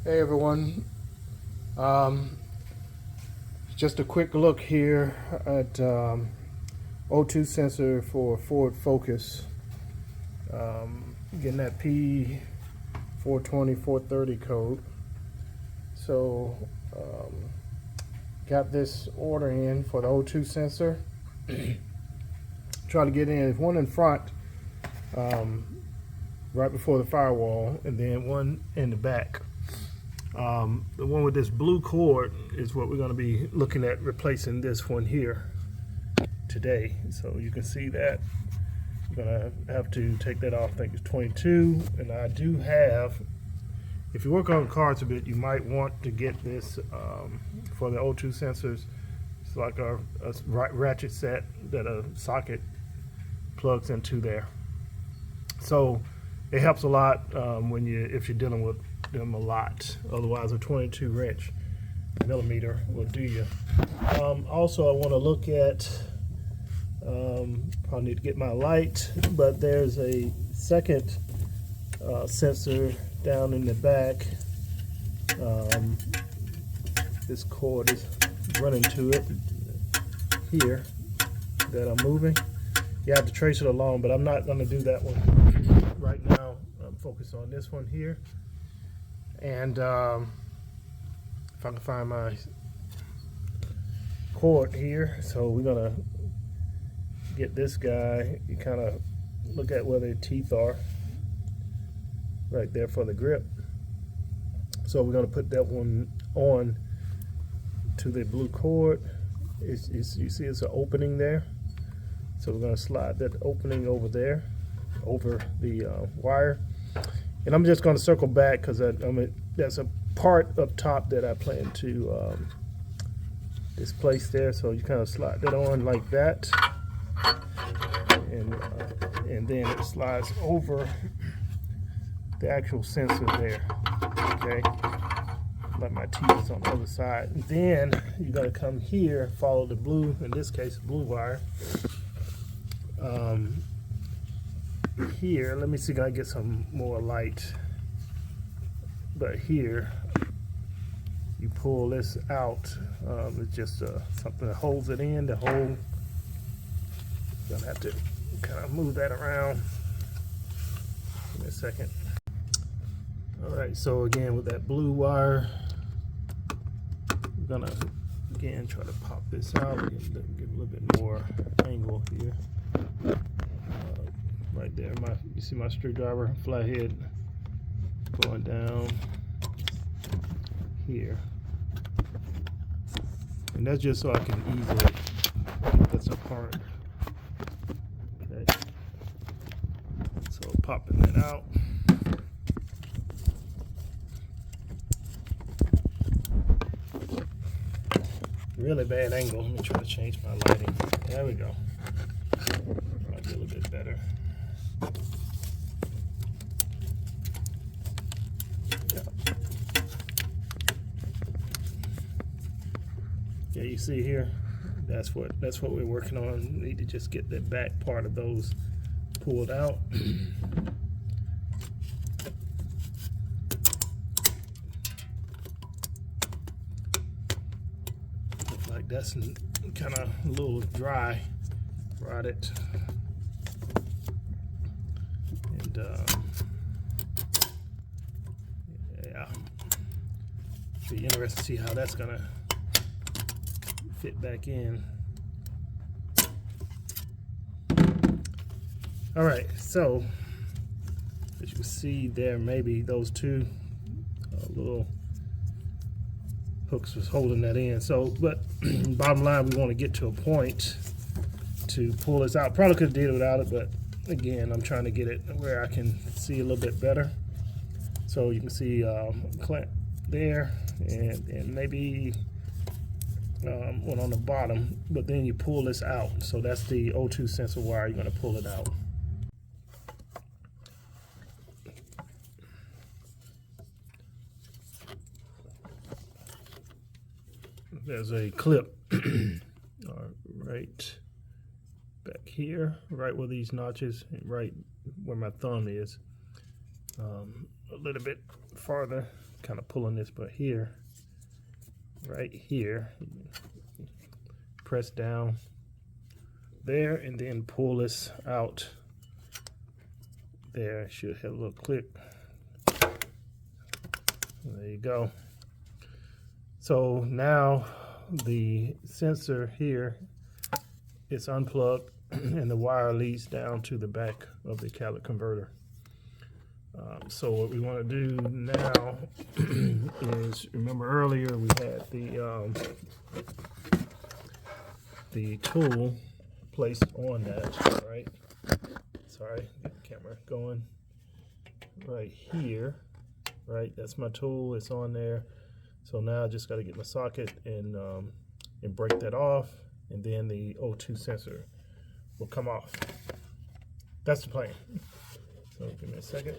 Hey everyone, just a quick look here at O2 sensor for Ford Focus. Getting that P420, 430 code. So got this order in for the O2 sensor. Try to get in one in front, right before the firewall, and then one in the back. The one with this blue cord is what we're going to be looking at replacing this one here today. So you can see that I'm going to have to take that off. I think it's 22, and I do have, if you work on cars a bit, you might want to get this for the O2 sensors. It's like a ratchet set that a socket plugs into there. So it helps a lot if you're dealing with them a lot. Otherwise, a 22 wrench millimeter will do you. Also, I want to look at, probably need to get my light, but there's a second sensor down in the back. This cord is running to it here that I'm moving. You have to trace it along, but I'm not going to do that one right now. I'm focused on this one here. And if I can find my cord here, so we're gonna get this guy. You kind of look at where the teeth are right there for the grip. So we're gonna put that one on to the blue cord. You see it's an opening there. So we're gonna slide that opening over there, over the wire. And I'm just going to circle back because there's a part up top that I plan to displace there. So you kind of slide that on like that, and then it slides over the actual sensor there. Okay, like my teeth is on the other side. And then you got to come here, follow the blue, in this case, blue wire. Here, let me see if I can get some more light. But here, you pull this out. It's just something that holds it in. The hole. Gonna have to kind of move that around. Give me a second. All right. So again, with that blue wire, I'm gonna again try to pop this out. Get a little bit more angle here. Right there, you see my screwdriver, flathead going down here, and that's just so I can easily get this apart. Okay, so popping that out. Really bad angle. Let me try to change my lighting. There we go. Might be a little bit better. Yeah, you see here, that's what we're working on. We need to just get the back part of those pulled out. Looks like that's kind of a little dry. Rot it. And yeah, be interesting to see how that's gonna fit back in. All right, so as you can see there, maybe those two little hooks was holding that in. So, but bottom line, we want to get to a point to pull this out. Probably could have did it without it, but again, I'm trying to get it where I can see a little bit better. So you can see clamp there, and maybe one on the bottom, but then you pull this out. So that's the O2 sensor wire. You're going to pull it out. There's a clip right back here, right where these notches, right where my thumb is. A little bit farther kind of pulling this, but here, right here, press down there and then pull this out there. It should have a little click. There you go. So now the sensor here is unplugged and the wire leads down to the back of the catalytic converter. So what we want to do now is, remember earlier we had the tool placed on that, right? Sorry, get the camera going. Right here, right? That's my tool. It's on there. So now I just got to get my socket and break that off, and then the O2 sensor will come off. That's the plan. So give me a second.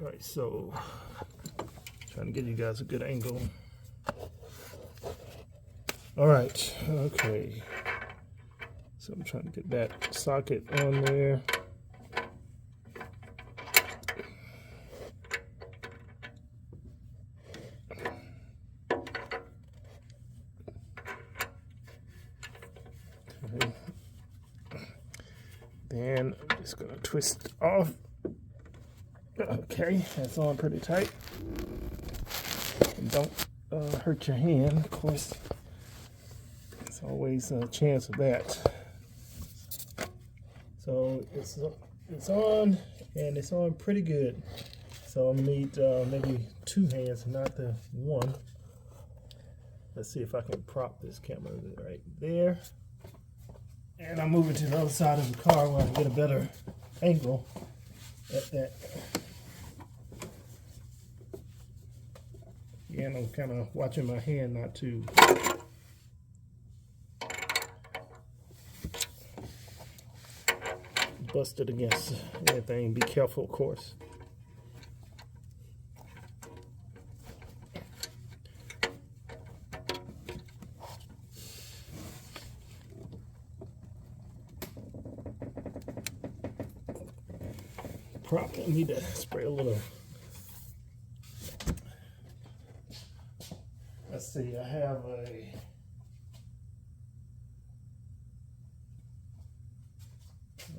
All right, so trying to give you guys a good angle. All right, okay. So I'm trying to get that socket on there. Okay. Then I'm just gonna twist off. Okay, that's on pretty tight. And don't hurt your hand, of course. There's always a chance of that. So it's on, and it's on pretty good. So I'm gonna need maybe 2 hands, not the one. Let's see if I can prop this camera right there. And I'm moving to the other side of the car where I can get a better angle at that. And I'm kind of watching my hand not to bust it against anything. Be careful, of course. Probably need to spray a little. Let's see, I have a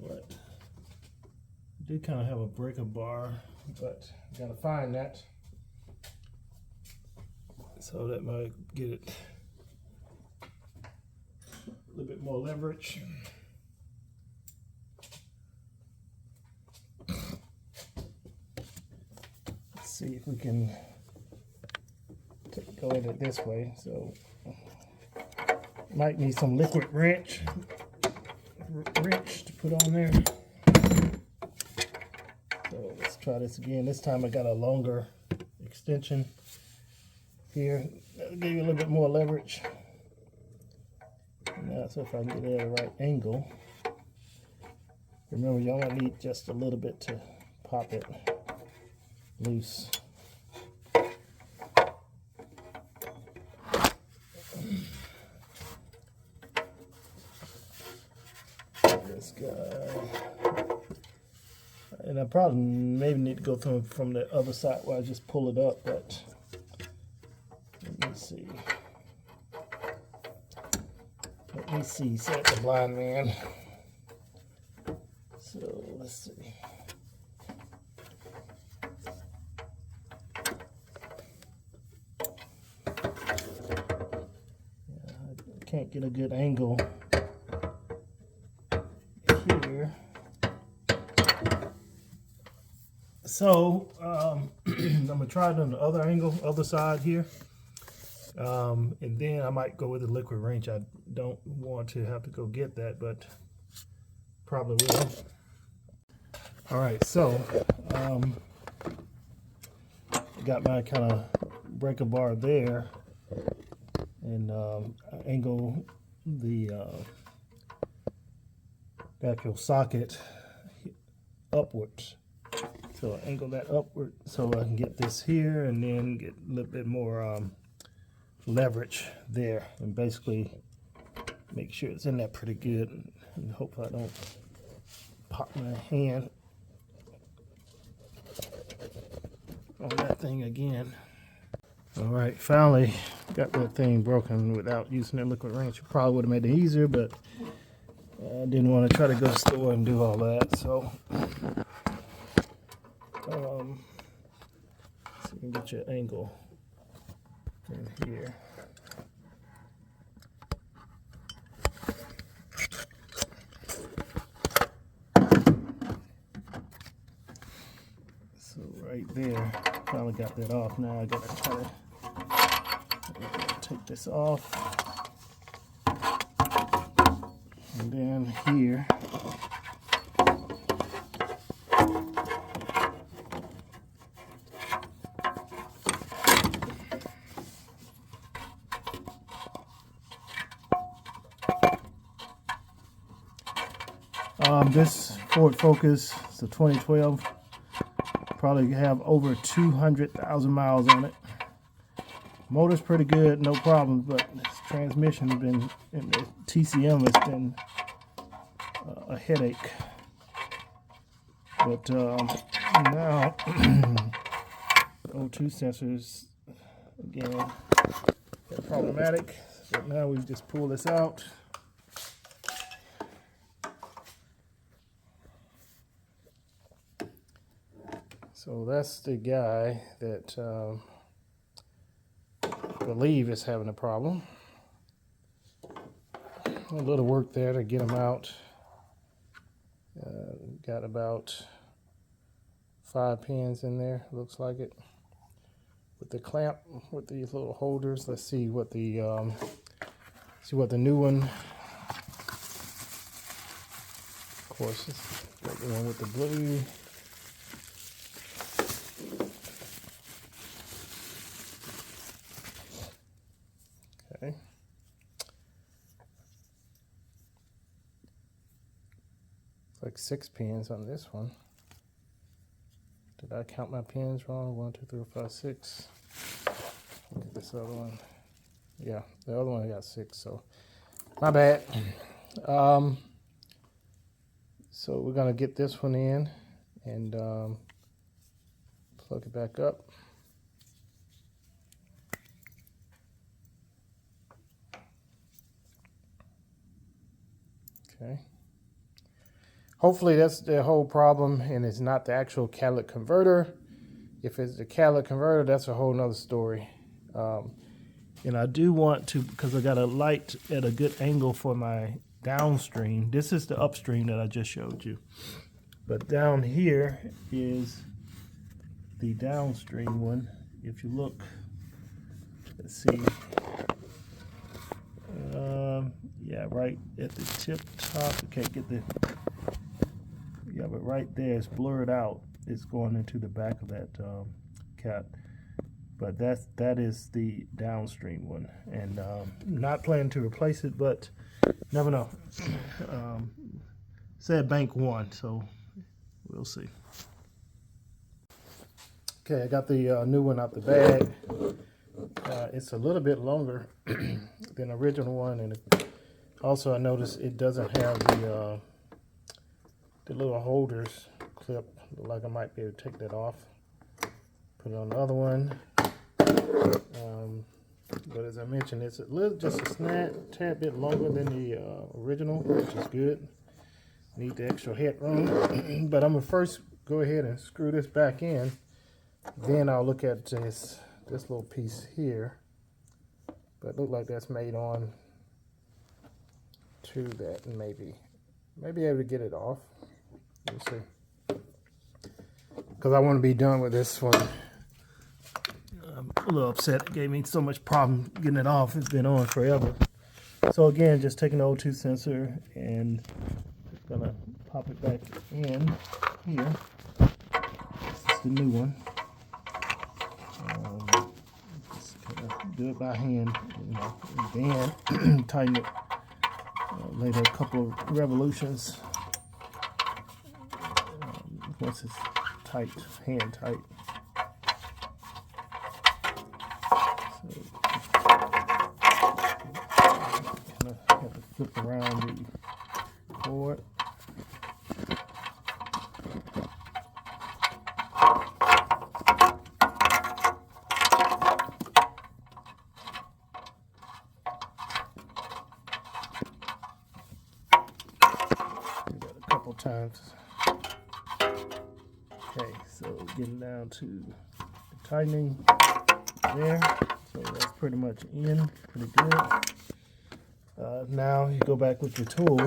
what? I do kind of have a breaker bar, but I gotta find that. So that might get it a little bit more leverage. Let's see if we can go at it this way. So might need some liquid wrench to put on there. So let's try this again. This time I got a longer extension here. That'll give you a little bit more leverage. Now, so if I can get it at the right angle. Remember, you only need just a little bit to pop it loose. This guy, and I probably maybe need to go through from the other side where I just pull it up, but let me see, said the blind man. So let's see. Yeah, I can't get a good angle here. So I'm gonna try it on the other angle, other side here, and then I might go with the liquid wrench. I don't want to have to go get that, but probably will. All right, so got my kind of breaker bar there, and angle the actual socket upwards. So I angle that upward so I can get this here and then get a little bit more leverage there, and basically make sure it's in there pretty good, and hope I don't pop my hand. on that thing again. All right, finally got that thing broken without using that liquid wrench. Probably would have made it easier, but I didn't want to try to go to the store and do all that. So, so you can get your angle in here. So right there, finally got that off. Now I gotta try to take this off, and then here this Ford Focus, it's a 2012, probably have over 200,000 miles on it. Motor's pretty good, no problems, but this transmission has been, and the TCM has been a headache. But now, O2 sensors, again, they're problematic. But now we just pull this out. So that's the guy that I believe is having a problem. A little work there to get him out. Got about 5 pins in there, looks like it. With the clamp, with these little holders. Let's see what the new one. Of course, it's got the one with the blue. Okay. Like 6 pins on this one. Did I count my pins wrong? 1, 2, 3, 4, 5, 6. Look at this other one. Yeah, the other one I got 6, so my bad. So we're gonna get this one in and plug it back up. Okay. Hopefully that's the whole problem and it's not the actual catalytic converter. If it's the catalytic converter, that's a whole nother story. And I do want to, because I got a light at a good angle for my downstream. This is the upstream that I just showed you. But down here is the downstream one. If you look, let's see. Yeah, right at the tip top. You can't get the, yeah, but right there it's blurred out. It's going into the back of that cap. But that is the downstream one, and not planning to replace it, but never know. Said bank 1, so we'll see. Okay, I got the new one out the bag. It's a little bit longer than the original one, and also I noticed it doesn't have the little holders clip. Look like I might be able to take that off. Put it on the other one. But as I mentioned, it's just a tad bit longer than the original, which is good. Need the extra headroom. But I'm gonna first go ahead and screw this back in. Then I'll look at this little piece here. But it looks like that's made on to that, and maybe able to get it off. We'll see. Because I want to be done with this one. I'm a little upset. It gave me so much problem getting it off. It's been on forever. So again, just taking the O2 sensor and just gonna pop it back in here. This is the new one. Just do it by hand, you know, and then tighten it later, a couple of revolutions. Once it's tight, hand tight. Have to flip around the cord. times. Okay, so getting down to the tightening there. So that's pretty much in, pretty good. Now you go back with your tool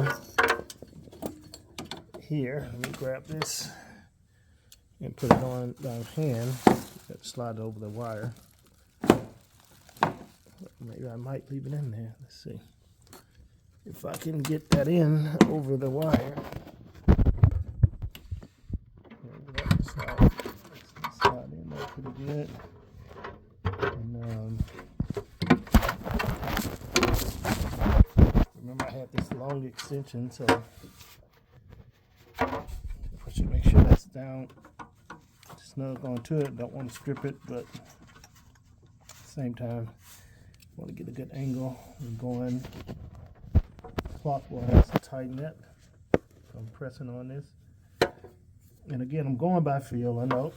here. Let me grab this and put it on down hand. Slide it over the wire. Maybe I might leave it in there. Let's see if I can get that in over the wire. Slide in there pretty good. And remember, I had this long extension, so I should make sure that's down, snug onto it. Don't want to strip it, but at the same time, want to get a good angle. I'm going clockwise to tighten it. I'm pressing on this. And again, I'm going by feel. I know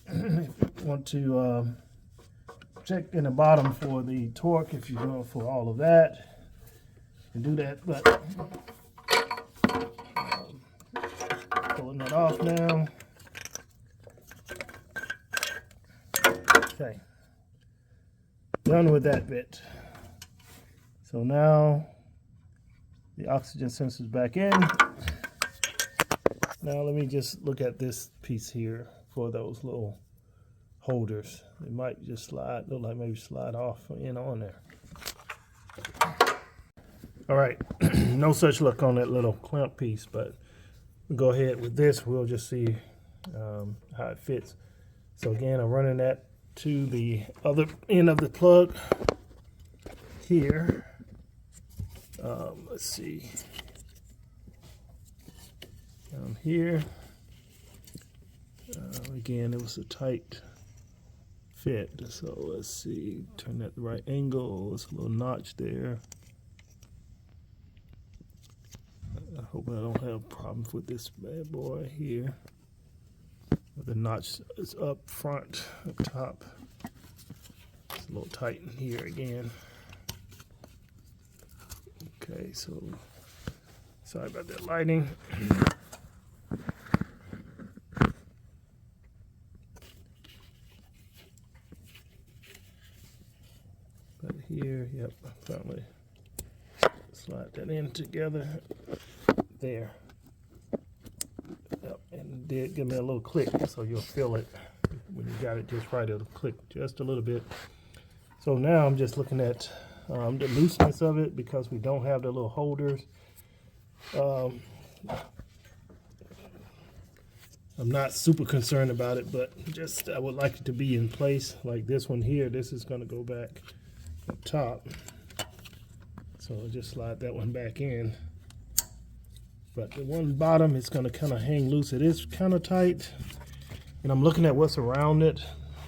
if you want to check in the bottom for the torque, if you're going for all of that, you can do that. But pulling that off now. Okay, done with that bit. So now the oxygen sensor is back in. Now let me just look at this piece here for those little holders. They might just slide, look like maybe slide off in on there. All right, no such luck on that little clamp piece, but we'll go ahead with this. We'll just see how it fits. So again, I'm running that to the other end of the plug here. Let's see. Down here. Again, it was a tight fit. So let's see. Turn that the right angle. There's a little notch there. I hope I don't have problems with this bad boy here. The notch is up front, up top. It's a little tight in here again. Okay, so sorry about that lighting. But here, yep, finally slide that in together. There. Yep, and it did give me a little click, so you'll feel it when you got it just right. It'll click just a little bit. So now I'm just looking at the looseness of it because we don't have the little holders. I'm not super concerned about it, but just I would like it to be in place. Like this one here, this is going to go back up top. So I'll just slide that one back in. But the one bottom is going to kind of hang loose. It is kind of tight. And I'm looking at what's around it,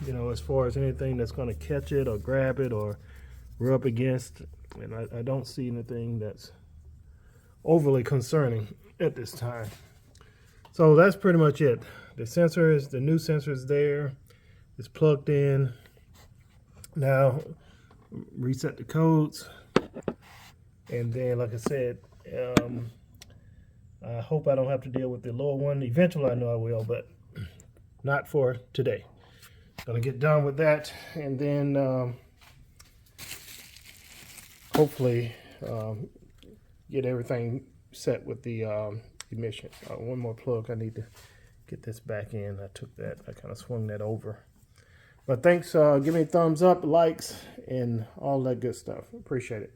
you know, as far as anything that's going to catch it or grab it or rub against. And I don't see anything that's overly concerning at this time. So that's pretty much it. The sensor is, the new sensor is there. It's plugged in. Now, reset the codes. And then, like I said, I hope I don't have to deal with the lower one. Eventually I know I will, but not for today. Gonna get done with that and then hopefully get everything set with the emissions. One more plug, I need to get this back in. I took that, I kind of swung that over. But thanks, give me a thumbs up, likes, and all that good stuff. Appreciate it.